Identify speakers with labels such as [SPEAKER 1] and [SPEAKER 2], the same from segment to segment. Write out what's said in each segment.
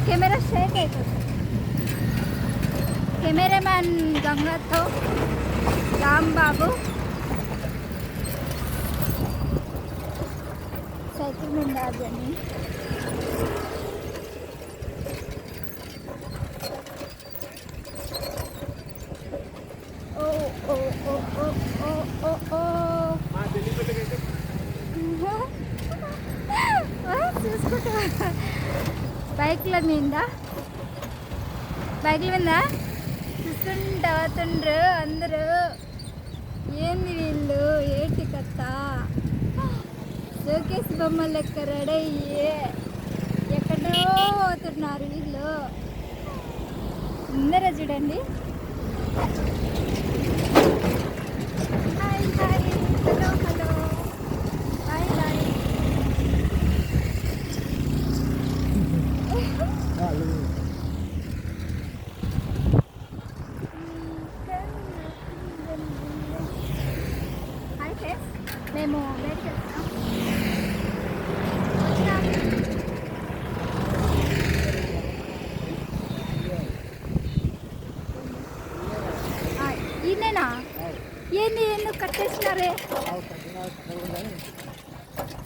[SPEAKER 1] Camera Sheikh అవుతుంది. Cameraman గంగతో Rambabu cycle మీద అని చూసుకుంటా బైక్ల మీద చూసుకుంటా అవుతుండ్రు అందరూ. ఏంది వీళ్ళు ఏంటి కథ? షోకేస్ బొమ్మలు లెక్క రెడీ అయ్యి ఎక్కడో పోతున్నారు వీళ్ళు. అందరూ చూడండి. Hi hi, hello hello, hi hi. Hi friends, మేము బయటకు వెళ్తున్నాం. ఈయనేనా? ఏంది ఎందుకు కట్టేసినారే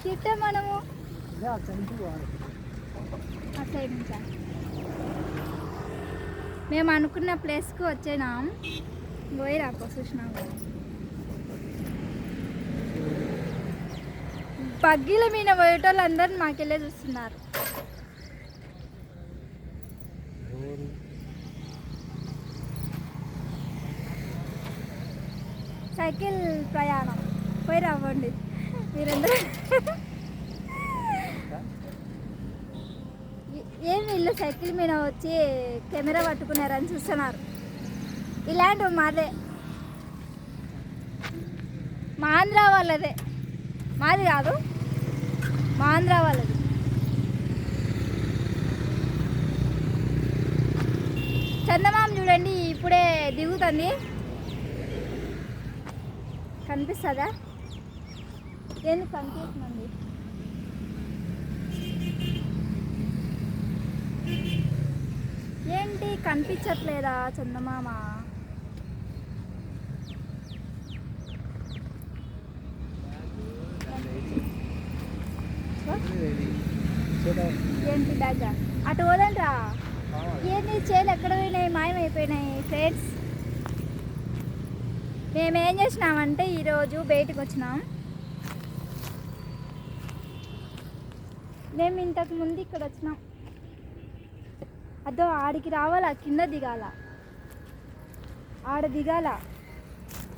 [SPEAKER 1] తిట్ట? మనము ఆ సైడ్ నుంచా? మేము అనుకున్న ప్లేస్కి వచ్చేనాం. పోయి రాకో చూసినాము. బగ్గీల మీద పోయేటోళ్ళు అందరూ మాకెళ్ళే చూస్తున్నారు. సైకిల్ ప్రయాణం పోయి రావండి మీరందరూ. ఏం వీళ్ళు సైకిల్ మీద వచ్చి కెమెరా పట్టుకున్నారని చూస్తున్నారు. ఇలాంటివి మాదే, మా ఆంధ్ర వాళ్ళదే, మాది కాదు, మా ఆంధ్ర వాళ్ళది. చందమామ చూడండి ఇప్పుడే దిగుతుంది. కనిపిస్తుందా? ఎందుకు కనిపిస్తుందండి? ఏంటి కనిపించట్లేదా చందమామ? ఏంటి బ్యాగ్ అటు పోదంట్రా? ఏంటి చేలు ఎక్కడ పోయినాయి? మాయమైపోయినాయి ఫ్రెండ్స్. మేమేం చేసినామంటే ఈరోజు బయటకు వచ్చినాం. మేము ఇంతకు ముందు ఇక్కడ వచ్చినాం. అదో ఆడికి రావాలా, కింద దిగాల, ఆడ దిగాల.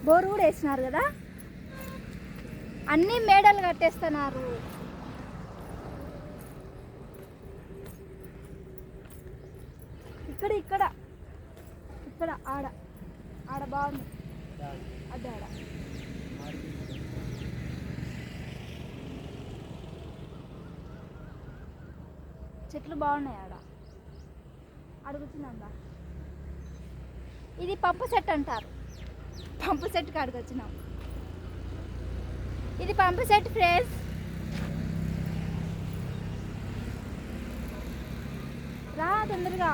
[SPEAKER 1] బోరు కూడా వేసినారు కదా, అన్నీ మేడలు కట్టేస్తున్నారు. ఇక్కడ ఇక్కడ ఇక్కడ ఆడ ఆడ బాగుంది. అదే ఆడ చెట్లు బాగున్నాయి. ఆడ అడుగుతున్నాందా? ఇది పంపు సెట్ అంటారు. పంపు సెట్ కాడికి వచ్చినాం. ఇది పంపు సెట్ ఫ్రెండ్స్. రా తొందరగా.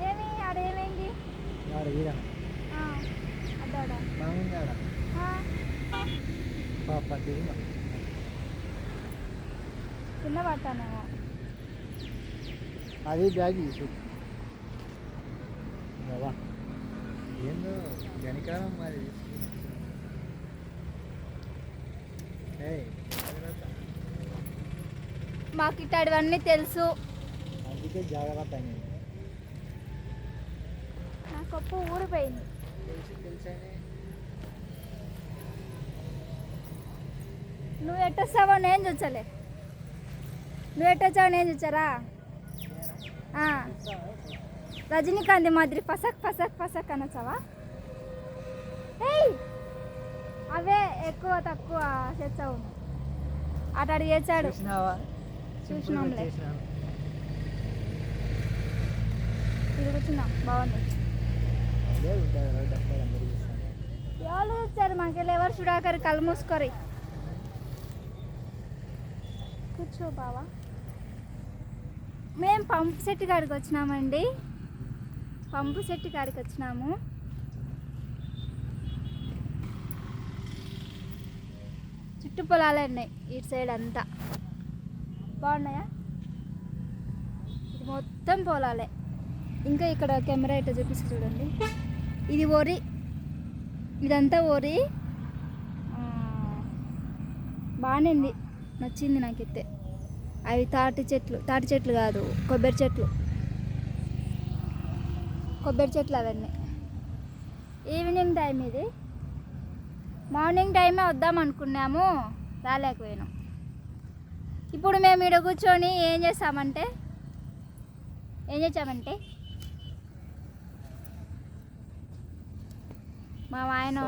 [SPEAKER 1] ఏమి ఆడేమైంది? అడ్డాడా కింద పట్టానేమో.
[SPEAKER 2] అది బ్యాగ్ తీసు ఏందో వెనకాలం మరి.
[SPEAKER 1] మాకు ఇట్లాంటివన్నీ తెలుసు,
[SPEAKER 2] అందుకే జాగ్రత్త.
[SPEAKER 1] నా కప్పు ఊరిపోయింది. నువ్వు ఎట్టొస్తావో నేను చూచలే. నువ్వు ఎట్టొచ్చావో నేను చూచారా? రజనీకాంత్ మాదిరి పసక్ పసక్ పసక్ అనొచ్చావా? అవే ఎక్కువ తక్కువ చేస్తావు. అటు చేశాడు. చూసినాంలే, తిరుగుతున్నాం. బాగుంది. ఎవరు వచ్చారు? మాకెళ్ళి ఎవరు చూడాకరి కళ్ళు మూసుకొని. కూర్చో బావా. మేము పంపు సెట్ కాడికి వచ్చినామండి. పంపు సెట్ కాడికి వచ్చినాము. చుట్టూ పొలాలే ఉన్నాయి ఇటు సైడ్ అంతా. బాగున్నాయా? ఇది మొత్తం పొలాలే. ఇంకా ఇక్కడ కెమెరా ఇట్లా చూపిస్తే చూడండి, ఇది వరి, ఇదంతా వరి. బాగానే ఉంది, నచ్చింది నాకైతే. అవి తాటి చెట్లు కాదు, కొబ్బరి చెట్లు అవన్నీ. ఈవినింగ్ టైం ఇది. మార్నింగ్ టైమే వద్దాం అనుకున్నాము, రాలేకపోయినాం. ఇప్పుడు మేము ఇక్కడ కూర్చొని ఏం చేసామంటే మా ఆయన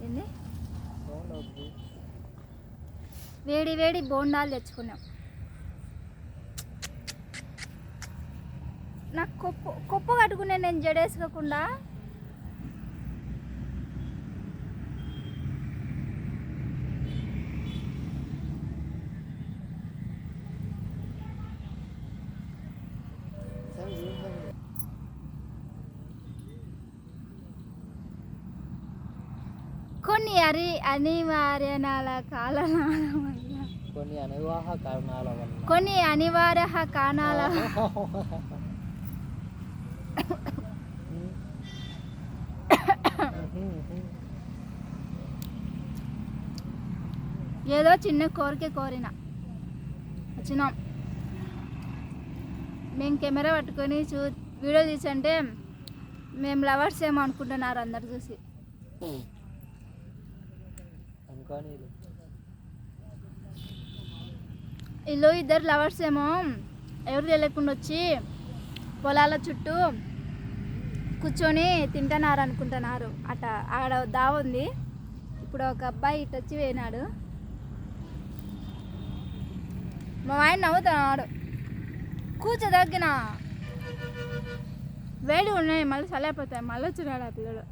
[SPEAKER 1] ఏంది వేడి వేడి బోండాలు తెచ్చుకున్నాం. నాకు కొప్పు కట్టుకునే నేను జడేసుకోకుండా. కొన్ని అనివార్య కారణాల ఏదో చిన్న కోరిన వచ్చినాం. మేము కెమెరా పట్టుకొని వీడియో తీసంటే మేము లవర్స్ ఏమో అనుకుంటున్నారు అందరు చూసి. వీళ్ళు ఇద్దరు లవర్స్ ఏమో ఎవరు తెలియకుండా వచ్చి పొలాల చుట్టూ కూర్చొని తింటున్నారు అనుకుంటున్నారు. ఆడ దావ ఉంది. ఇప్పుడు ఒక అబ్బాయి ఇటు వచ్చి పోయినాడు. మా ఆయన నవ్వుతున్నాడు. కూర్చోదగ్గిన వేడి ఉన్నాయి, మళ్ళీ చల్లిపోతాయి. మళ్ళీ వచ్చినాడు ఆ పిల్లడు.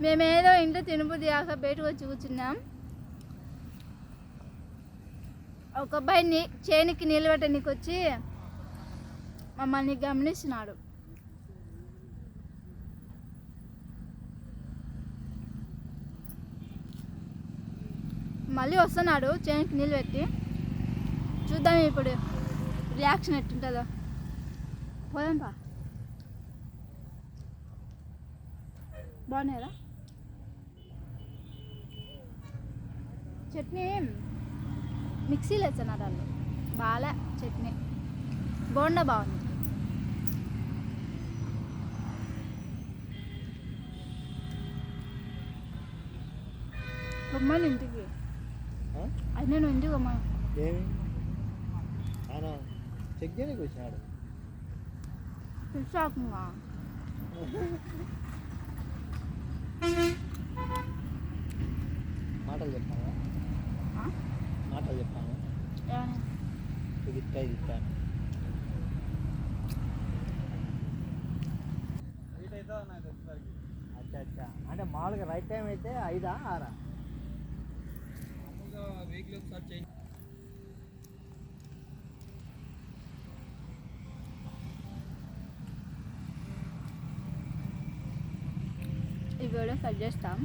[SPEAKER 1] మేమేదో ఇంట్లో తినబుద్ధి కాక బయటకు వచ్చి కూర్చున్నాం. ఒక అబ్బాయి చేనికి నీళ్ళు పెట్టడానికి వచ్చి మమ్మల్ని గమనిస్తున్నాడు. మళ్ళీ వస్తున్నాడు చేనికి నీళ్ళు పెట్టి. చూద్దాం ఇప్పుడు రియాక్షన్ ఎట్టుంటుందో. పోదాంపా. బాగున్నాయా చట్నీ? మిక్సీలో వేస్తున్నారు వాళ్ళు. బాగా చట్నీ. బోండా బాగుంది. బొమ్మలు ఇంటికి అది నేను ఇంటికి అమ్మా.
[SPEAKER 2] చెక్ చేయడానికి వచ్చినాడు.
[SPEAKER 1] పిలిచాకుంగా
[SPEAKER 2] మాటలు చెప్పాను. ఇది ఇస్తాను. అచ్చా అంటే మామూలుగా రైట్ టైం అయితే 5 6
[SPEAKER 1] ఈ వీడియో కట్ చేస్తాం.